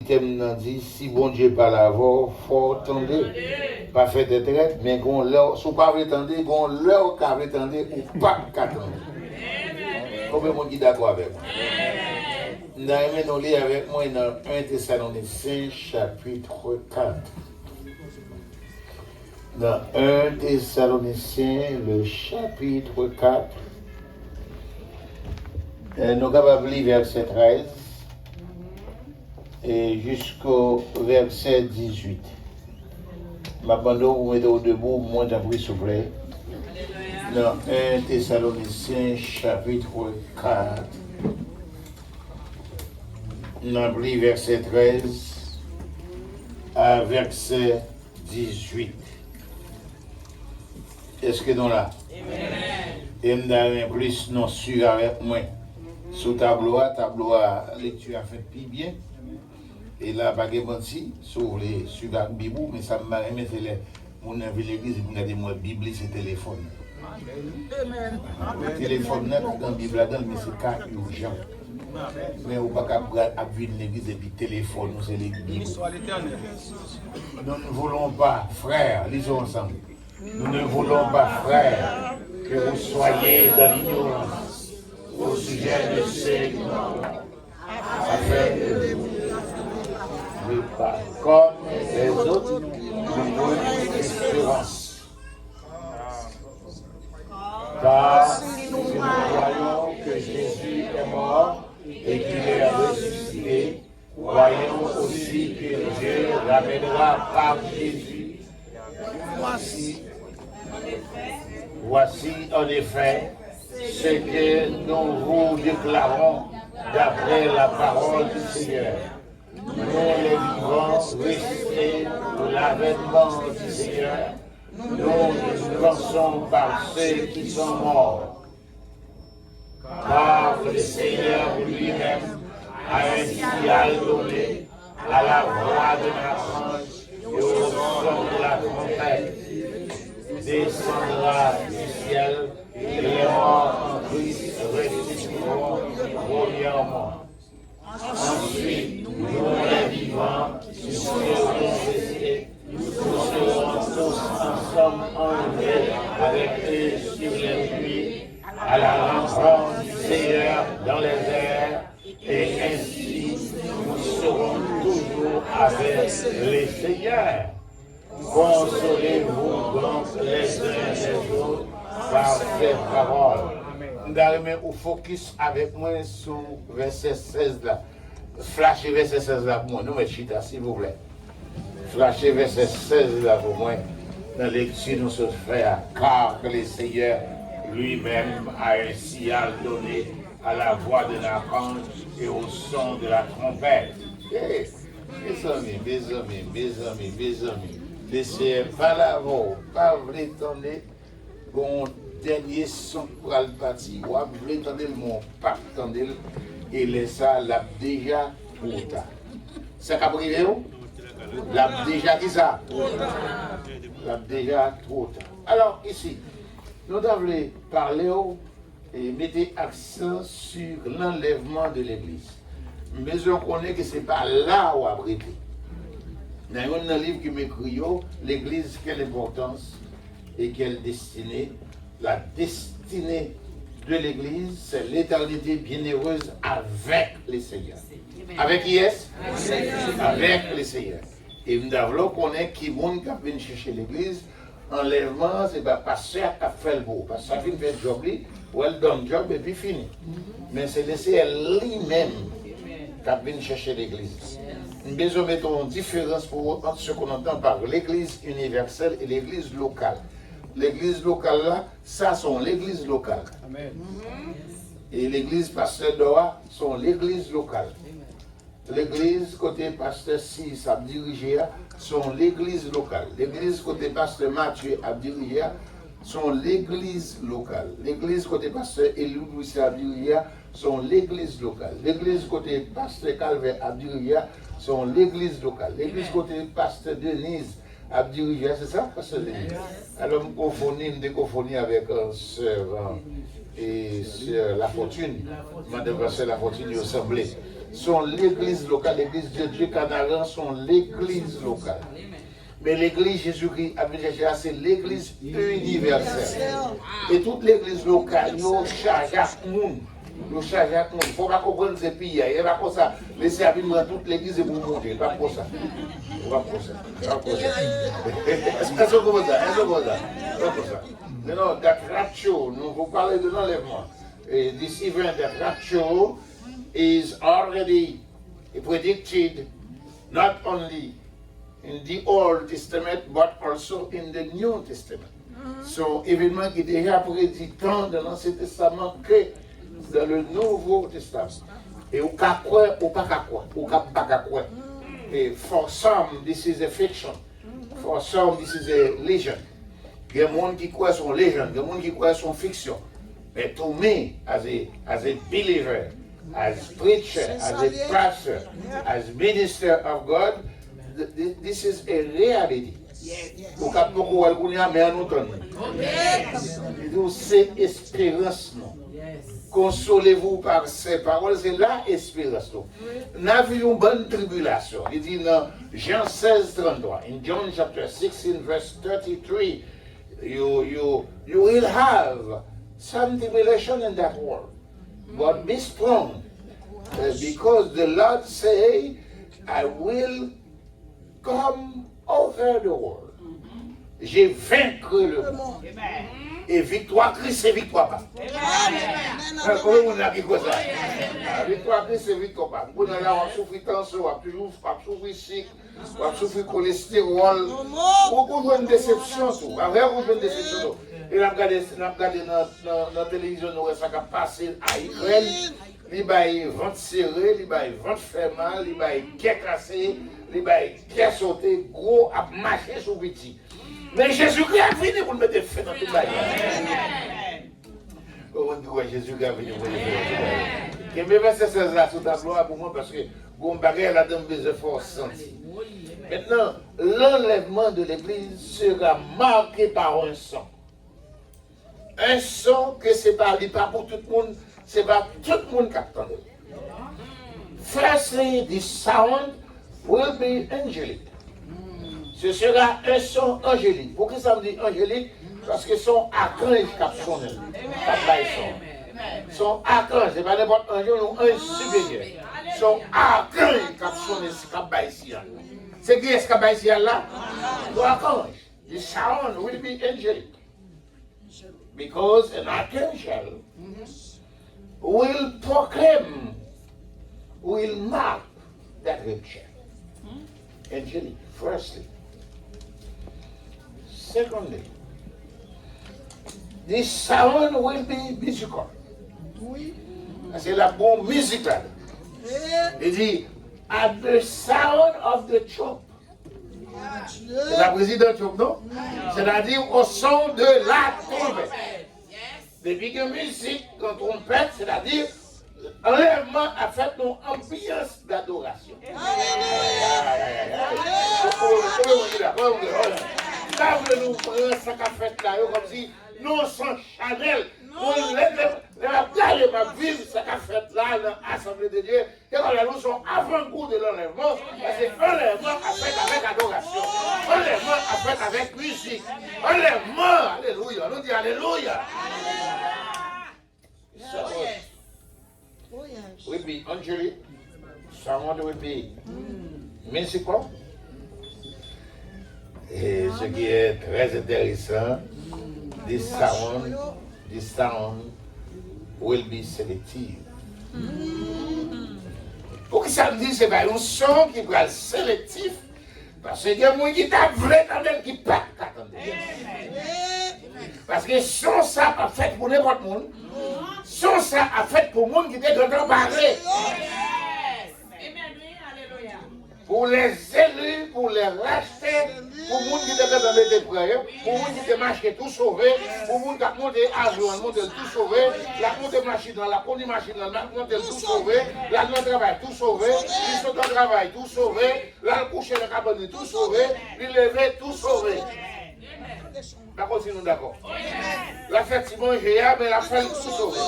thème dit si bon Dieu parle avant, faut attendre. Pas faire de traite, mais qu'on leur, si pas attendre, qu'on leur qu'à attendre ou pas qu'attendre. Combien de monde est d'accord avec moi? Nous allons lire avec moi dans 1 Thessaloniciens chapitre 4. Dans 1 Thessaloniciens, le chapitre 4, nous sommes capables de lire verset 13 et jusqu'au verset 18. Ma bande, vous mettez au debout, moi j'en prie s'il vous plaît. Dans 1 Thessaloniciens, chapitre 4, nous avons lu verset 13 à verset 18. Est-ce que nous là? Et nous avons plus non sûr avec moi. Sous tableau, lecture a fait plus bien. Et là, pas de menti, sur les sur Bible, mais ça m'a aimé, c'est les mon avis l'église, vous regardez moi Bible, c'est téléphone. Le téléphone là, dans la Bible là-dedans, mais c'est cas urgent. Mais on ne peut pas vivre l'église et puis téléphone, c'est l'église. Nous ne voulons pas, frères, lisons ensemble. Nous ne voulons pas, frères, que vous soyez dans l'ignorance au sujet de ces afin que vous ne pas comme les autres, nous espérance. Car si nous croyons que Jésus est mort et qu'il est ressuscité, croyons aussi que Dieu ramènera par Jésus. Voici en effet ce que nous vous déclarons d'après la parole du Seigneur. Nous les vivants restés de l'avènement du Seigneur, nous pensons par ceux qui sont morts. Car le Seigneur lui-même a ainsi ordonné à la voix de l'archange et au son de la trompette, descendra du ciel et les morts en Christ ressusciteront premièrement. Ensuite, nous les vivants, qui serons ressuscités, nous serons tous ensemble enlevés avec eux sur les nuits à la rencontre du Seigneur dans les airs, et ainsi nous serons toujours avec les Seigneurs. Consolez-vous donc les uns les autres par ces paroles. Nous allons focus avec moi sur verset 16 là. Flashez verset 16 là pour moi. Nous mettons chita s'il vous plaît. Flashez verset 16 là pour moi. Dans la lecture nous se fait car le Seigneur lui-même a ainsi ordonné à la voix de l'archange et au son de la trompette. Hey, mes amis. Laissez pas la voix, pas vous l'étendre, bon dernier son pour le parti, ou vous l'étendre le mot, pas l'étendre, et laissez ça, l'a déjà trop tard. C'est qu'à priver, l'a déjà dit ça? L'a déjà trop tard. Alors ici, nous devons parler et mettre accent sur l'enlèvement de l'église. Mais on connaît que ce n'est pas là où abriter. Dans un livre qui m'écrit, l'église, quelle importance et quelle destinée. La destinée de l'église, c'est l'éternité bienheureuse avec les Seigneurs. Avec qui est-ce? Avec les Seigneurs. Et nous devons connaître qui vient chercher l'église. Enlèvement, c'est pas pasteur qui a fait le beau. Parce que ça fait le job, ou elle donne le job et puis fini. Mais c'est laisser lui-même qui vient chercher l'église. Nous devons mettre une différence entre ce qu'on entend par l'église universelle et l'église locale. L'église locale là, ça sont l'église locale. Amen. Et l'église pasteur Dora sont l'église locale. L'église côté pasteur Sis a dirigé sont l'église locale. L'église côté pasteur Mathieu a dirigé sont l'église locale. L'église côté pasteur Elie Louis a dirigé sont l'église locale. L'église côté pasteur Calvin a dirigé sont l'église locale. L'église côté pasteur Denise a dirigé, c'est ça, pasteur Denise? Alors, je me confonds avec sœur et sœur La Fortune. Madame pasteur La Fortune, il ressemblait. sont l'église locale. L'église de Dieu Canaran sont l'église locale. Mais l'église Jésus-Christ, c'est l'église universelle. Et toute l'église locale, nous chargeons le monde. Nous chargeons le monde. Il ne faut pas comprendre ces pays. Il n'y a pas comme ça. Laissez à venir dans toute l'église et vous monter. Il n'y a pas pour ça. Il n'y a pas pour ça. Est-ce que vous ça? Non, that rapture, nous vous parlez de l'enlèvement. This event, that rapture, is already predicted not only in the Old Testament, but also in the New Testament. So, événement qui est déjà prédit tant dans l'Ancien Testament que dans le Nouveau Testament. Et au cas quoi, ou pas qu'à quoi, ou pas qu'à quoi. Et for some, this is a fiction. For some, this is a legend. Il y a des gens qui croient son légende, il y a des gens qui croient son fiction. But to me, as a believer, as preacher, as a pastor, as minister of God, this is a reality. Vous avez beaucoup à l'ouïa, mais à nous donner. C'est espérance, non. Consolez-vous par ces paroles, c'est la espérance. Nous avons une bonne tribulation. Il dit dans Jean 16, 33, in John chapter 16, verse 33, you will have some tribulation in that world. But be strong, because the Lord say, I will come over the world. J'ai vaincru le monde. Et victoire Christ, c'est victoire pas. Comment on a dit quoi ça? Victoire Christ, c'est victoire pas. On a là, on souffre tension, on souffre sucre, on souffre cholestérol. On a une déception, tout. Avec on a une déception. Et on a regardé dans la télévision, nous ça a passé à Ukraine. Il y a ventre serré, il y a ventre fait mal, il y a pied cassé, il y a pied sauté, gros à marcher sur petit. Mais Jésus-Christ a venu pour mettre feu dans tout le monde. Comment dit Jésus-Christ a venu pour mettre feu dans tout le monde? Je vais faire ça sous ta gloire pour moi parce que mon bagage a donné des efforts sentis. Maintenant, l'enlèvement de l'église sera marqué par un son. Un son que ce n'est pas pour tout le monde, c'est pas tout le monde qui attend. Firstly, the sound will be angelic. Ce sera un son angélique. Pourquoi ça me dit angélique? Parce que son archange qui sonne. Son archange, ce n'est pas n'importe un ange, non, un supérieur. Son archange qui sonne ici. C'est qui est-ce qui est ici là? L'archange. The sound will be angelic. Because an archangel will proclaim, will mark that rapture. Angelic, firstly. Secondly, this sound will be musical. C'est la bombe musicale. Il dit, at the sound of the trump. C'est la présidente trump, non? C'est-à-dire au son de la trompette. Depuis que musique, quand trompette, c'est-à-dire enlèvement a fait une ambiance d'adoration. Là, nous prenons ça qu'a fait là, comme si nous sommes Chanel. Ma ville, ça qu'a fait là, dans l'Assemblée de Dieu. Et quand nous sommes avant-goût de l'enlèvement, c'est enlèvement a fait avec adoration. Enlèvement a fait avec musique. Enlèvement, alléluia. Nous disons alléluia. Will be angelic, someone will be musical. Et ce qui est très intéressant, this sound will be selective. Pourquoi ça me dit c'est pas un son qui va être sélectif? Parce qu'il y a des gens qui t'a vrai quand qui pas t'attendre. Parce que son ça a fait pour n'importe qui. Son ça a fait pour les gens qui étaient dans parler. Pour les élus, pour les racheter, pour les gens qui étaient dans les prêts, pour les gens qui étaient marchés tout sauvés, pour les gens qui ont monté à jour, monté tout sauvé, la monté machine dans la première machine, la monté tout sauvé, la monté travail tout sauvé, ils sont en travail tout sauvé, la coucher le cabane tout sauvé, les lever tout sauvé. D'accord, si nous d'accord. La fête, c'est manger, mais la fête tout sauvé.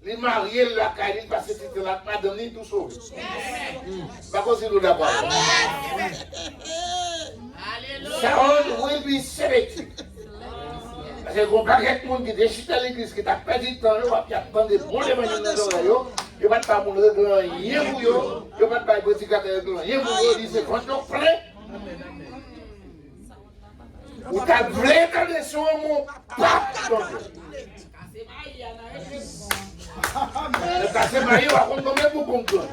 Les mariés, la caille, parce que c'était la madame, tout sauvé. Pas comme si nous d'abord. Sound will be selective. Parce que quand paquet de monde qui déchire à l'église, qui t'a perdu de temps, qui attend des bons événements dans l'oreille, il ne va pas mon règlement, il n'y a pas de petit règlement, il y a il dit c'est quand on plein. Ou t'as voulu dans son mot, pas le cassé maillot, on va combien pour conclure.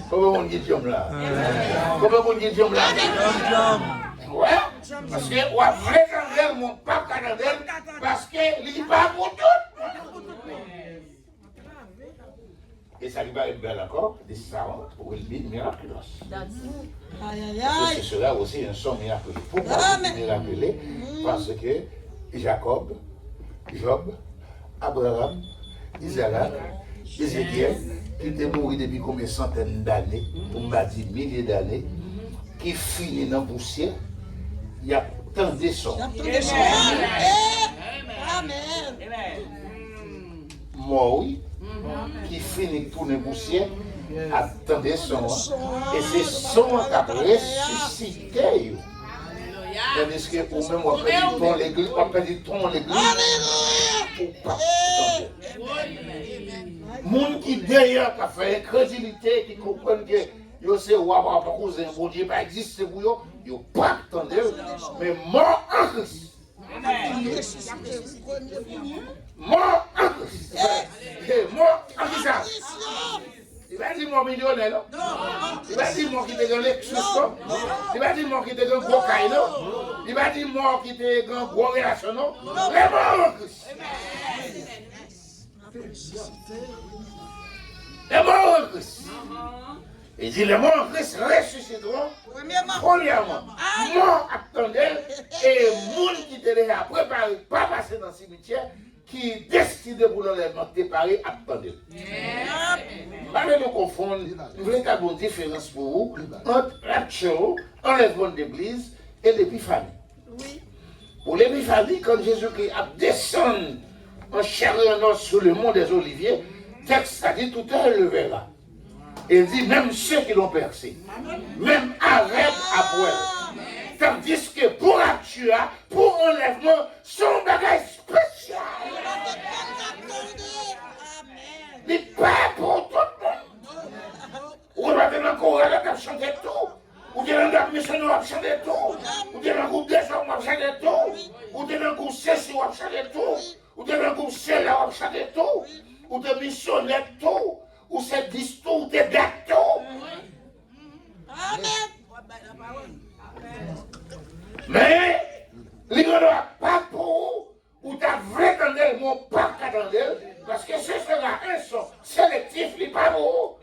Comment on dit Dieu là? Comment on dit Dieu là? Ouais, parce que on a vrai candel, mon pas candel, parce que il n'est pas pour tout. Et ça lui va être bien d'accord, des savants pour le bien miraculeux. C'est cela aussi un son miraculeux. Pourquoi miraculeux? Parce que Jacob, Job, Abraham, Isaac, Ézéchiel, qui était mort depuis combien de centaines d'années, pour me dire milliers d'années, qui finit dans la poussière, il y a tant de sons. Moi, oui, qui finit tourner poussière, à tant de sons. Et ces sons qui ont ressuscité. Tandis que ou même on peut dire ton l'église, on peut dire ton l'église, ou pas. Moun qui d'ailleurs qui a fait incrédulité, qui comprennent que yo c'est roi par cousin, bon Dieu pas existe pour yo, yo pas attendre, mais mort en Christ. Mort en Christ. Mort en Christ. Il va dire mon millionnaire, non? Il va dire moi qui te gagne Lexus, non? Il va dire moi qui te gagne gros caille, non? Il va dire moi qui te gagne gros relation, non? Les morts en Christ. Les morts en Christ. Il dit les morts en Christ ressusciteront. Premièrement, mort attendez et monde qui te déjà préparé, pas passer dans le cimetière, qui est destiné pour l'enlèvement préparé, attendez. Pas de nous confondre, nous voulons qu'il y ait une différence pour vous entre rapture, enlèvement d'église et l'épiphanie. Pour l'épiphanie, quand Jésus-Christ a descendu en chair et en os sur le mont des Oliviers, le texte a dit tout à l'heure le verra. Il dit même ceux qui l'ont percé, même avec à poil. Tandis que pour rapture, pour enlèvement, son bagage spécial. Mais pas pour tout le monde. Ou on va dans un chorale qui a chanté tout. Ou dans un groupe missionnaire qui a chanté tout. Ou dans un groupe des hommes qui a chanté tout. Ou dans un groupe ceci qui a chanté tout. Ou dans un groupe celle-là qui a chanté tout. Ou de missionnaires tout. Ou c'est discours, ou des gâteaux. Mais, il n'y aura pas pour ou ta vraie candelle, mon pas candelle, parce que ce sera un son sélectif, il n'est pas pour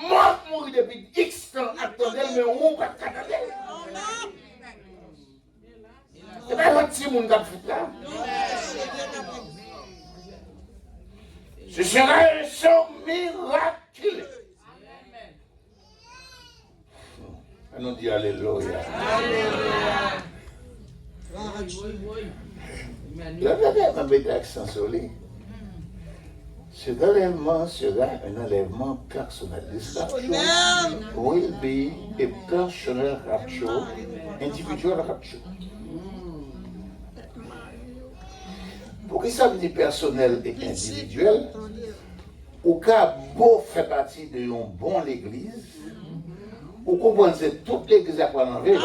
moi, mourir depuis X temps à candelle, mais on pas candelle. C'est pas votre petit monde qui a fait là. Ce sera un son miraculeux. On dit Alléluia. La mettre accent sur lui. Cet enlèvement sera un enlèvement personnel. This rapture will be a personal rapture, individual rapture. Pour que ça me dit personnel et individuel, au cas beau fait partie de une bonne église, vous comprenez que toute l'église a pas enlevé.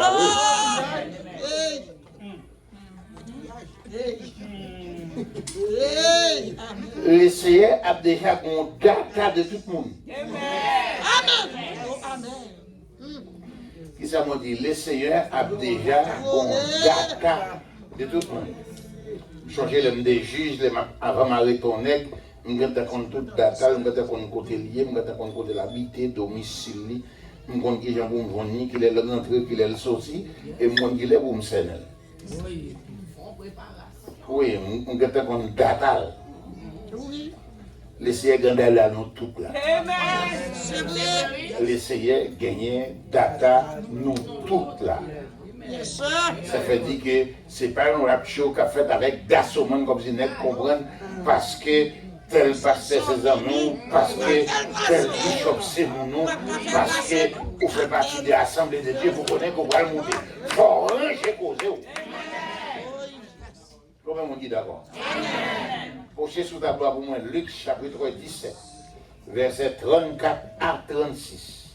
Le Seigneur a déjà un data de tout le monde. Qui ça m'a dit? Le Seigneur a déjà un data de tout le monde. Changer les des juges, avant de retourner, je vais te compte toute data, je vais te compte côté lié, je vais te compte côté l'habité, domicile, je vais te compte qui j'ai bon venu, qui est rentré, qui est sorti, et moi qui est pour me servir. Oui, je vais te compte data. L'essayer de gagner là nous tout là. L'essayer de gagner data nous tout là. Ça fait dire que c'est pas un rap show qu'a fait avec d'assommant comme si nous comprennent parce que tel pasteur c'est dans nous, parce que tel bishop c'est nous, parce que vous faites partie de l'Assemblée de Dieu, vous connaissez qu'on va le monter. Faut rien causé. Comment on dit d'accord? Prochez sous ta gloire pour moi, Luc chapitre 17, versets 34 à 36.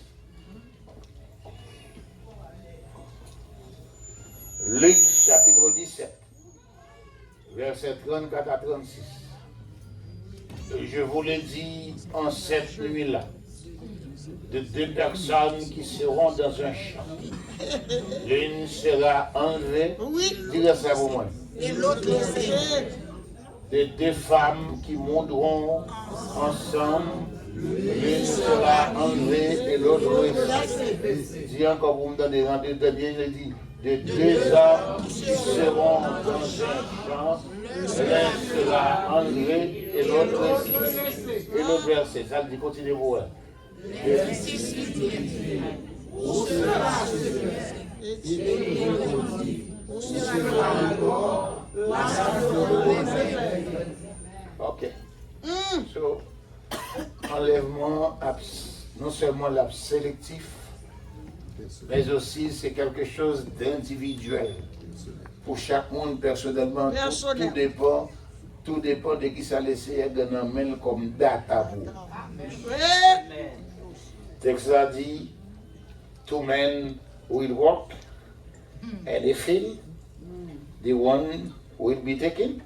Luc chapitre 17, versets 34 à 36. Je vous le dis en cette nuit-là, de deux personnes qui seront dans un champ. L'une sera enlevée, dites ça pour moi. Et l'autre laissée. De deux femmes qui monteront ensemble, l'une sera enlevée et l'autre laissée. Dis encore, vous me donnez rendez-vous bien, je dis. De deux hommes qui seront dans un champ, l'un sera enlevé et l'autre laissé. Et l'autre verset, ça le dit, continuez-vous. Où sera ok. So, enlèvement, non seulement la sélectif, mais aussi c'est quelque chose d'individuel. Pour chaque monde personnellement, tout dépend de qui ça laisse dans main comme data pour. Texte a dit, two men will walk and they fail, the one will be taken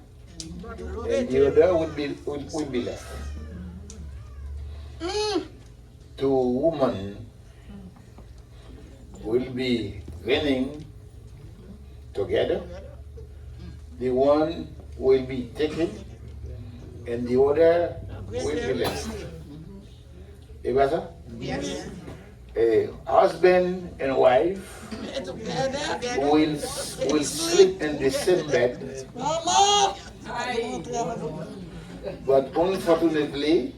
and the other will be left. Two women will be running together. The one will be taken and the other will be left. Et pas ça? A husband and wife will sleep in the same bed, but unfortunately,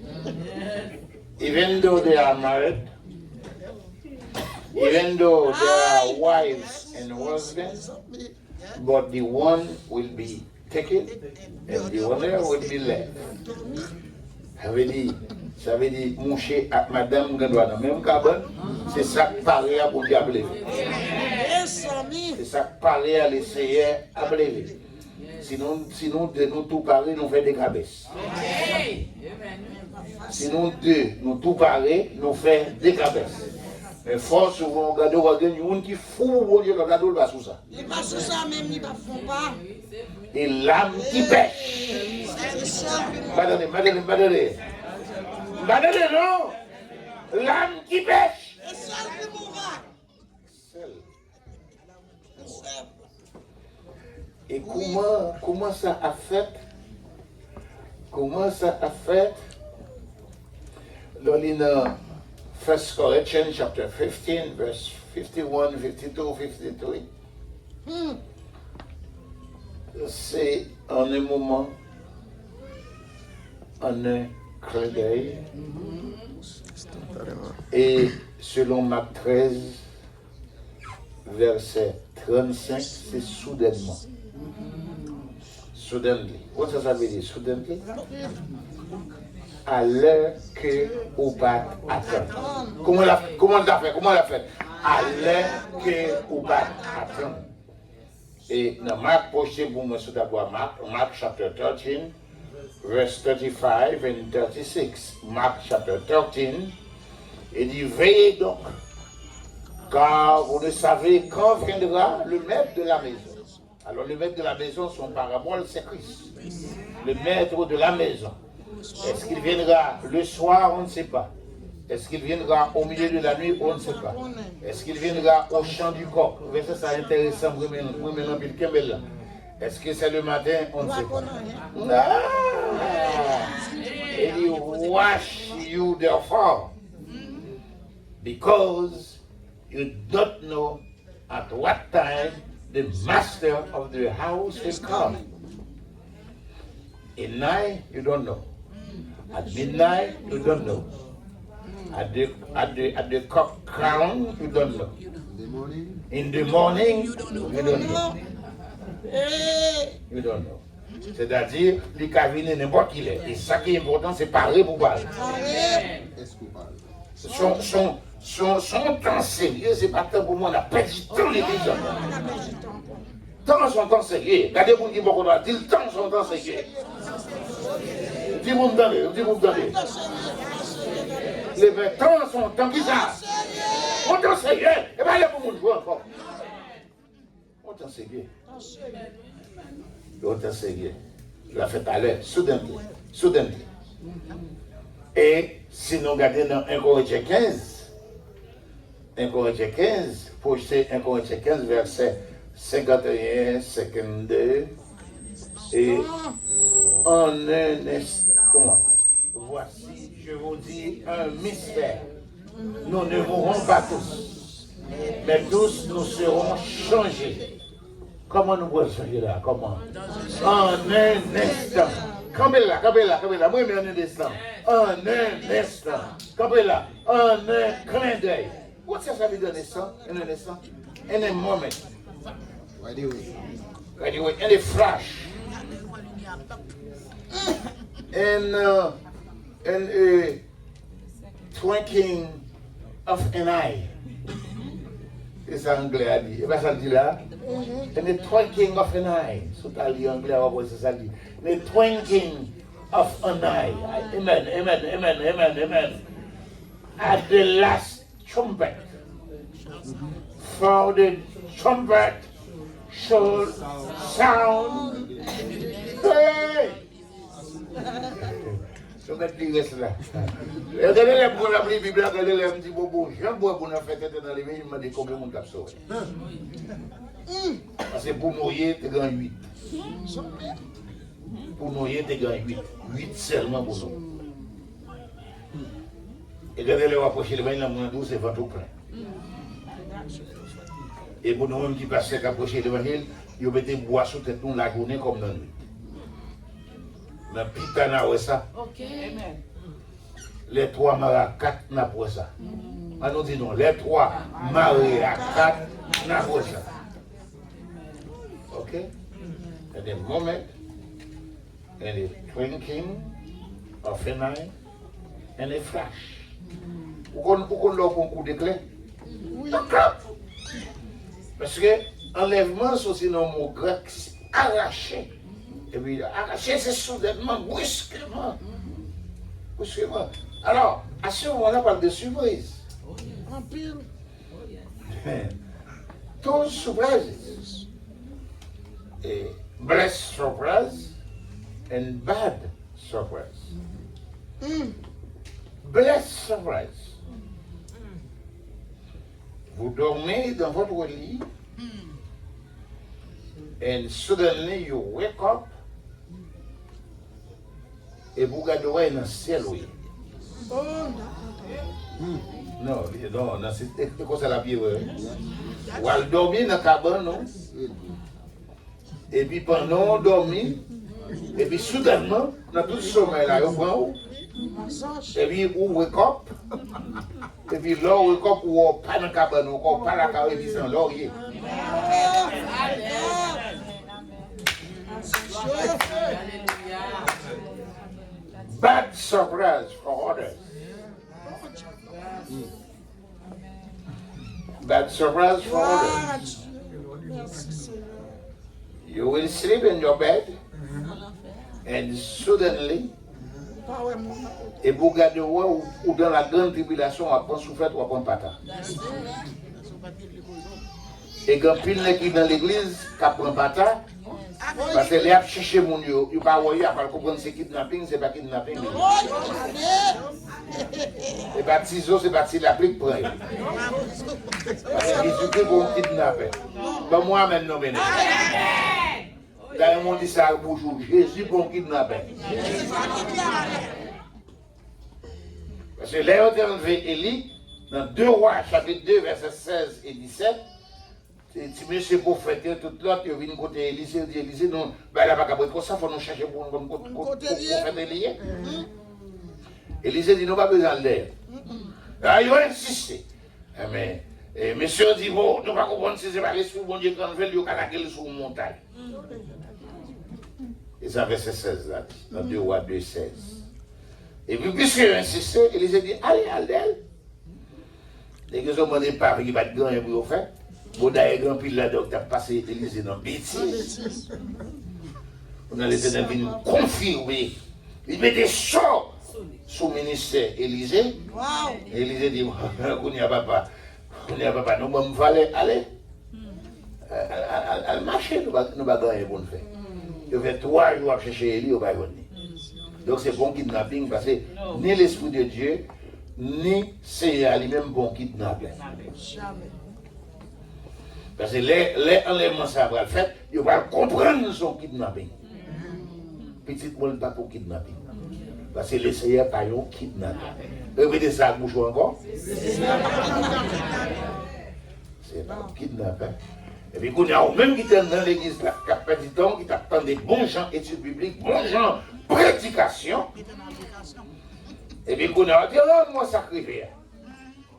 even though they are married, even though there are wives and husbands, but the one will be taken and the other will be left. Ça veut dire, moucher avec madame Gandoua dans le même cabane, c'est ça que paraît pour diable. C'est ça que paraît à l'essayer à blêver. Sinon, de nous tout parler, nous faisons des cabesses. Sinon, nous tout parler, nous faisons des cabesses. Mais fort souvent, regardez, il y a un qui fout pour Dieu, regardez, il va sous ça. Il va sous ça, même, il ne font pas. Et l'âme qui pêche. C'est ça. Madame, non. L'âme qui pêche. C'est ça qui mourra. Et comment ça affecte? Comment ça affecte? Dans 1 Corinthians chapter 15, verse 51, 52, 53. C'est en un moment, en un clin d'œil. Et selon Marc 13, verset 35, c'est soudainement. Suddenly. What does that mean? Suddenly? À l'heure que vous pas attendre. Comment l'a fait? À l'heure que vous pas attendre. Et dans Marc, prochain pour moi, c'est d'abord Marc chapter 13, verse 35 and 36. Marc chapter 13, il dit, veillez donc, car vous ne savez quand viendra le maître de la maison. Alors le maître de la maison, son parabole, c'est Christ. Le maître de la maison. Est-ce qu'il viendra le soir? On ne sait pas. Est-ce qu'il viendra au milieu de la nuit? On ne sait pas. Est-ce qu'il viendra au chant du coq? Vous voyez, ça c'est intéressant pour maintenant. Est-ce que c'est le matin? On ne sait pas. Et il wash you therefore, because you don't know at what time the master of the house will come. At night, you don't know. At midnight, you don't know. At the cock crown, you don't know. In the morning, you don't know. Eh, You don't know. C'est-à-dire, les cabinets n'importe qui est. Et ça qui est important, c'est parler pour parler. arrête. Son temps sérieux, c'est pas tant pour moi, on a perdu temps les gens. On a perdu du temps. Temps son temps sérieux. Regardez pour qui beaucoup dit le temps son temps sérieux. Dis-moi d'aller. Les temps sont temps bizarre. On t'en sérieux. Et bien, il y a beaucoup de jouer encore. On t'en sérieux. On t'en sérieux. Je l'ai fait à l'heure, soudainement. Et si nous regardons dans 1 Corinthiens 15, 1 Corinthiens 15, projeter 1 Corinthiens 15, verset 51, 52, et en un instant, voici, je vous dis un mystère. Nous ne mourrons pas tous, mais tous nous serons changés. Comment nous pouvons changer là? Comment? En un instant. Campez là. Moi, je un instant. En un instant. Campez là. En un clin d'œil. Qu'est-ce que ça veut dire un instant? Un instant? In a moment. In a flash. In a twinkling of an eye. C'est ça anglais a dit. Et bien ça dit là. In the twinkling of an eye. C'est ça dit anglais, c'est ça dit. In the twinkling of an eye. Amen. At the last trumpet. For the trumpet shall sound. Hey! Je vais te dire cela. Regardez-les pour la Bible, regardez-les un petit peu bon. Jean bois pour nous faire tête dans les pays, il m'a dit combien de monde a sauvé. Parce que pour noyer, tu gagnes 8. Pour noyer, tu gagnes 8. 8 seulement pour nous. Et regardez-les approcher le bain, la moins douce, c'est ventre plein. Et pour nous-mêmes qui passent à approcher le bain, ils mettaient bois sous tête nous la journée comme dans la nuit. Mais pitana ouais ça. Ok. Amen. Les 3 maracas n'a pas ça. On dit non, les 3 maracas n'a pas ça. Ok? At the moment, in the twinkling of an eye, and a flash. Pourquoi on a un coup de clé? Oui. Parce que enlèvement, c'est aussi un mot grec, arraché. Et puis, arracher, c'est soudainement, brusquement. Alors, à ce moment-là, on parle de surprise. En pile. Two surprises. A blessed surprise and bad surprise. Blessed surprise. Vous dormez dans votre lit and suddenly you wake up et vous regardez dans le ciel. Oui. Non, c'est quoi ça la vie? Ou elle dormir dans la cabane, non? Et puis pendant qu'on dormit, et puis soudainement, dans tout le sommeil là, on prend où? Et puis on wake up, et puis là on wake up, ou on pas dans la cabane, on pas la cabane, et puis c'est un laurier. Bad surprise for others. Bad surprise for others. You will sleep in your bed and suddenly, et vous regardez ou dans la grande tribulation, on prend soufflette ou on prend patate. Et quand pile qui dans l'église, qui prend patate, parce que les a cherché mon yo, il pas voyer à comprendre c'est kidnapping, c'est pas kidnapping. Et baptiser c'est baptiser la plique prend. Parce que Jésus pour kidnapper. Pas moi même non mais. Là on dit ça bonjour, Jésus pour kidnapper. Parce que là on a enlevé Élie dans 2 Rois chapitre 2 verset 16 et 17. Si monsieur prophète, tout l'autre, il vient côté Élysée, dit Élysée, non, ben là, pas comme ça, il faut nous chercher pour prophète Élysée. Élysée dit, non, pas besoin de l'air. Là, il a insisté. Mais Et monsieur dit, bon, nous ne pouvons pas comprendre si c'est pas l'esprit bon Dieu quand il y a la sur une montagne. Et ça verset 16 là, dans 2 Rois 2, 16. Et puis, puisqu'il a insisté, il a dit, allez. Les gens m'ont dit, pas, il va être grand et pour faire. Bon, d'ailleurs, grand pile là, donc, tu as passé Élysée dans bêtise. On a l'Éternel venu confirmer. Il mettait ça sous le ministère Élysée. Et Élysée dit, on n'y a pas. Nous, on va aller. À marcher, nous ne va pas gagner pour nous faire. Il fait 3 jours à chercher Élie, on va venir. Donc c'est bon kidnapping parce que ni l'Esprit de Dieu, ni Seigneur lui-même bon kidnapping. Parce que les enlèvements ça va le faire, il va comprendre son kidnapping. Petit monde pas pour kidnapping. Parce que les Seigneurs pas un kidnapping. Répétez ça à bouche encore. C'est pas un kidnapping. Et puis, qu'on a même qui est dans l'église, là, qui a perdu du temps, qui attend des bons gens, études bibliques, bons gens, prédication. Et puis, qu'on a dit, oh, moi, sacrifié.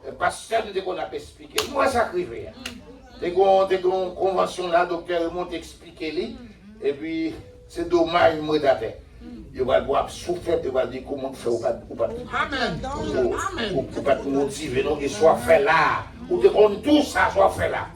Le pasteur nous dit qu'on a expliqué, moi, sacrifié. Dès qu'on a une convention là, le docteur monte expliquer, et puis, c'est dommage, moi, d'attendre. Il va voir souffrir, il va dire comment faire ou pas. Ou pas te motiver, non, qu'il soit fait là. Ou te compte tout ça, soit fait là.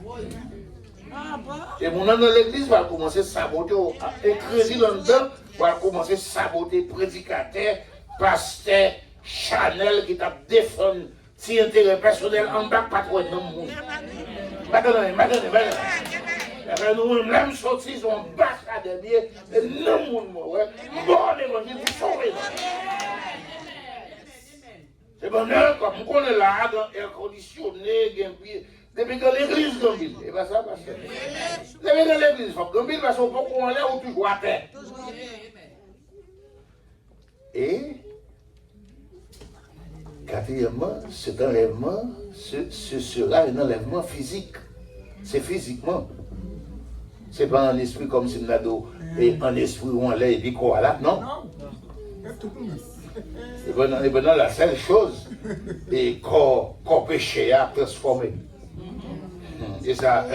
Et mon dans l'église va commencer à saboter, écraser là-dedans, va commencer à saboter prédicateur, pasteur, Chanel qui t'a défendu, si intérêt personnel en bas, pas trop de monde. Madame. Nous même sortis, ils sont bas à dernier, et non, mon mot, bon évangile, vous sauvez. C'est bon, comme on est là, dans air conditionné, depuis que l'église Gambile, et bien ça passe. Depuis que l'église Gambile, parce qu'on peut qu'on l'air ou toujours à terre. Et, quatrièmement, cet enlèvement, ce sera un enlèvement physique. C'est physiquement. Ce n'est pas un esprit comme si nous avons un esprit où on l'a et puis quoi là, non. Et bien la seule chose, et corps péché a transformé. Et ça,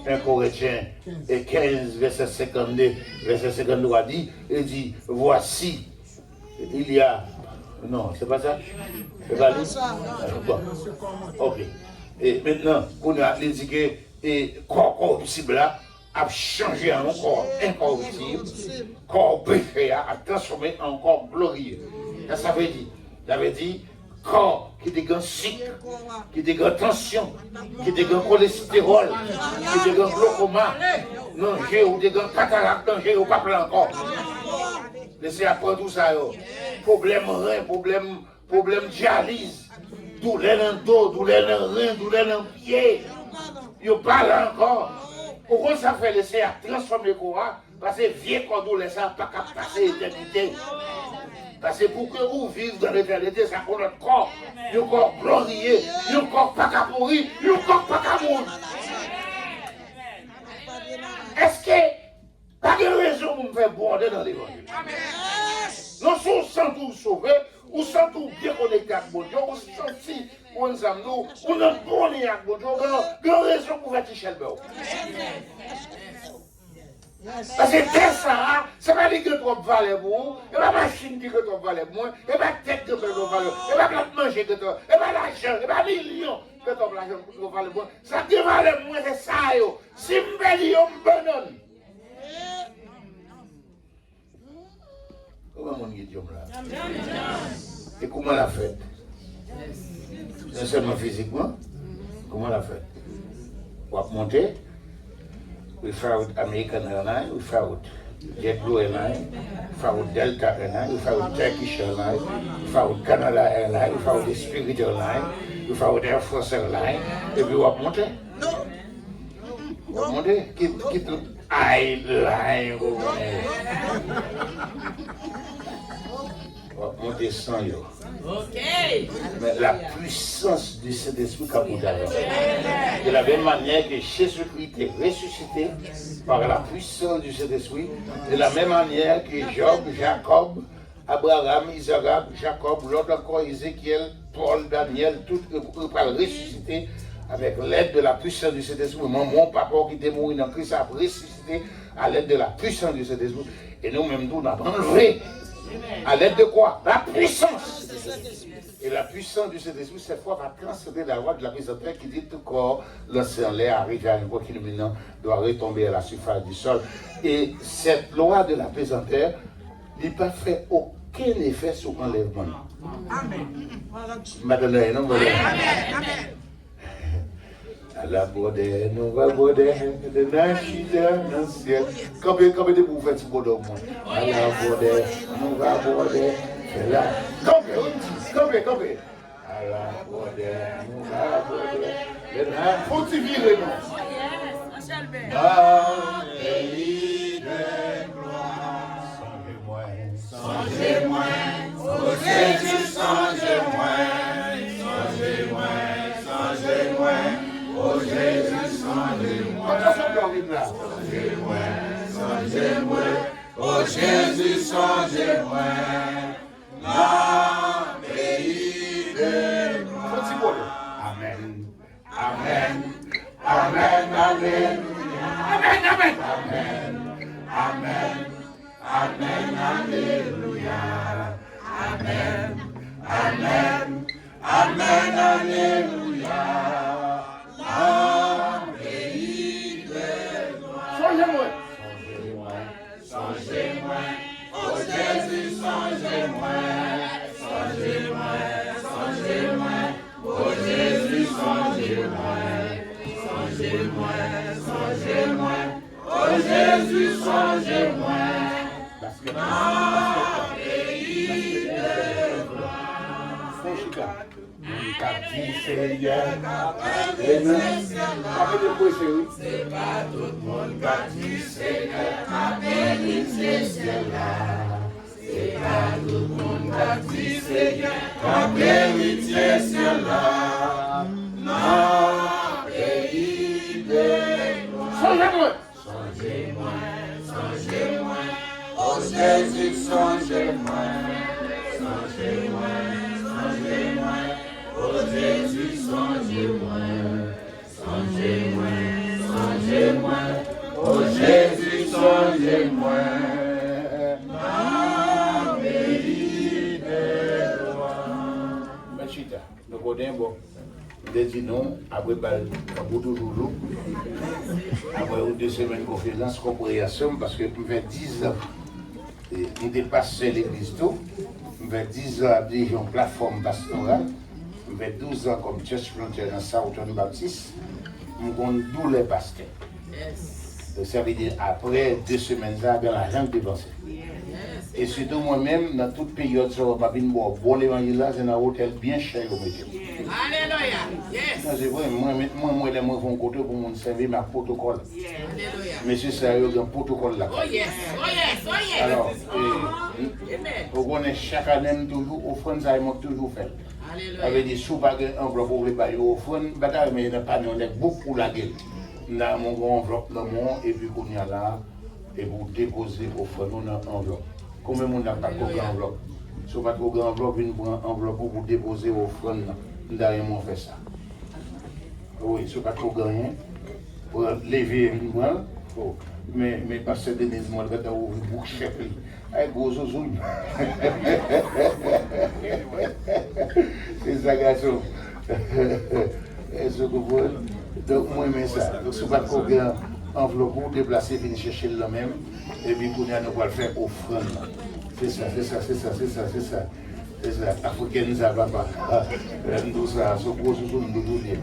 1 Corinthiens 15, verset 52, verset 53 dit, il dit, voici, il y a... Non, c'est pas ça? C'est pas lui? Bon, ok. Et maintenant, on a dit que le corps corruptible là a changé en corps incorruptible, corps péché a transformé en corps glorieux. Ça veut dire, corps qui dégaine sucre, qui dégaine tension, qui dégaine cholestérol, qui dégaine glaucoma, danger ou dégaine cataracte, danger ou pas plein encore. Laissez apprendre tout ça. Problème rein, problème dialyse, douleur dans le dos, douleur dans le rein, douleur dans le pied. Vous parlez encore. Pourquoi ça fait laisser à transformer le corps? Parce que vieux corps douleur, ça n'a pas qu'à passer l'éternité. Parce que pour que vous vivez dans l'éternité, ça pour notre corps. Le corps glorieux, le corps pas qu'à pourrir, le corps pas qu'à mourir. Est-ce que pas de raison pour me faire border dans l'évangile? Non, si on sent tout sauvé, on sent tout bien connecté avec mon Dieu, on sent si on nous, on a bon lien avec mon Dieu, on a raison pour faire tirer le parce que ça, ça va dire que tu vas valer moins, et la machine dit que tu vas valer moins, et la tête que tu vas valer moins, et la manger que tu vas, et l'argent, et la million que tu vas valer moins. Ça te valait moins, c'est ça, yo. Si je me bonhomme. Comment mon Dieu là? Et comment l'a fait? Non seulement physiquement, comment l'a fait? On va monter. We fly with American Airlines, we fly with JetBlue Airlines, we fly with Delta Airlines, we fly with Turkish Airlines, we fly with Canada Airlines, we fly with Spirit Airlines, we fly with Air Force Airlines. Et puis on va monter. On va monter. Quitte le airline. On va monter sans yo. Ok. Mais la puissance de cet esprit capitaine. De la même manière que Jésus-Christ est ressuscité par la puissance de cet esprit, de la même manière que Job, Jacob, Abraham, Isaac, Jacob, l'autre encore Ézéchiel, Paul, Daniel, tout le ressuscité avec l'aide de la puissance du Saint-Esprit. Mon papa qui était mort dans Christ a ressuscité à l'aide de la puissance du Saint-Esprit. Et nous-mêmes, nous avons enlevé. À l'aide de quoi? La puissance. Et la puissance du Saint-Esprit, cette fois, va transcender la loi de la mise en terre qui dit tout corps, lancé en l'air, arrivé à un point culminant, doit retomber à la surface du sol. Et cette loi de la mise en terre, n'a pas fait aucun effet sur l'enlèvement. Amen. Maintenant, non, voilà. Amen. À la bodè, nous va bodè, de Nachida, dans le ciel. Combien de vous faites ce bonhomme? À la bodè, nous va bodè, c'est là. Combien? À la bodè, nous va bodè, de Nachida. Faut-il virer, non? Dans les lits de gloire. Songez-moi, oh Jésus, songez-moi, oh Jésus, songez-moi. Songez-moi, oh Jésus, songez-moi. La pays de gloire. Amen. Amen. Amen. Alléluia. Amen. Amen. Amen. Amen. Alléluia. Amen. Amen. Amen. Alléluia. Songez-moi, oh Jésus, songez-moi, oh Jésus, songez-moi, oh Jésus, songez-moi, parce que Seigneur, c'est pas tout le monde qui dit Seigneur, c'est pas tout le monde qui dit Seigneur, non, pays de gloire. Songez-moi, oh Jésus, songez-moi, oh Jésus, songez-moi, oh Jésus, songez-moi, dans pays de gloire. Machita, nous connaissons, nous disons non, après toujours, après 2 semaines de conférence, compréhension, parce que nous faisons 10 ans, nous dépassons l'église tout, nous faisons 10 ans à diriger une plateforme pastorale. J'ai 12 ans comme church planter dans Southern Baptist. Nous avons 12 les pasteurs. Donc ça veut dire après 2 semaines, dans la jambe dépensée. Et surtout moi-même, dans toute période, je ne vais pas bon l'évangile là, c'est un hôtel bien cher au métier. Alléluia. Yes. C'est vrai, moi, les gens vont côté pour me servir ma protocole. Alléluia. Mais c'est ça, il y a un protocole là. Oh yes. Oh yes. Oh yes. Alors, Amen. vous connaissez chaque année, toujours, offrande, ça m'a toujours fait. Ça veut dire, si vous n'avez pas enveloppe pour les payer offrande, mais il n'y a pas beaucoup la gueule. Nous avons une enveloppe dans le monde, et puis qu'on y a là, et vous déposez offrande dans l'enveloppe. Combien de monde n'a pas de enveloppe? Si vous n'avez pas de enveloppe, vous prenez une enveloppe pour vous déposer offrande. Nous avons fait ça. Oui, si vous n'avez pas de rien, pour lever une main, mais parce que Denise, moi, je vais ouvrir une bouche chèque. Avec gros zouzou. C'est ça, garçon. Est-ce que vous voyez? Donc, moi, j'aime ça. Donc, si vous n'avez pas de enveloppe pour déplacer, venir chercher le même, et puis, nous allons le faire offrande. C'est ça. C'est ça. Africain, nous n'avons pas. Nous, ça, ce gros zouzou, nous donner.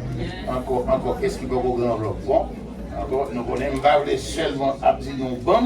Encore, qu'est-ce qui peut vous enveloppe? Bon, encore, nous connaissons pas seulement à dire bon.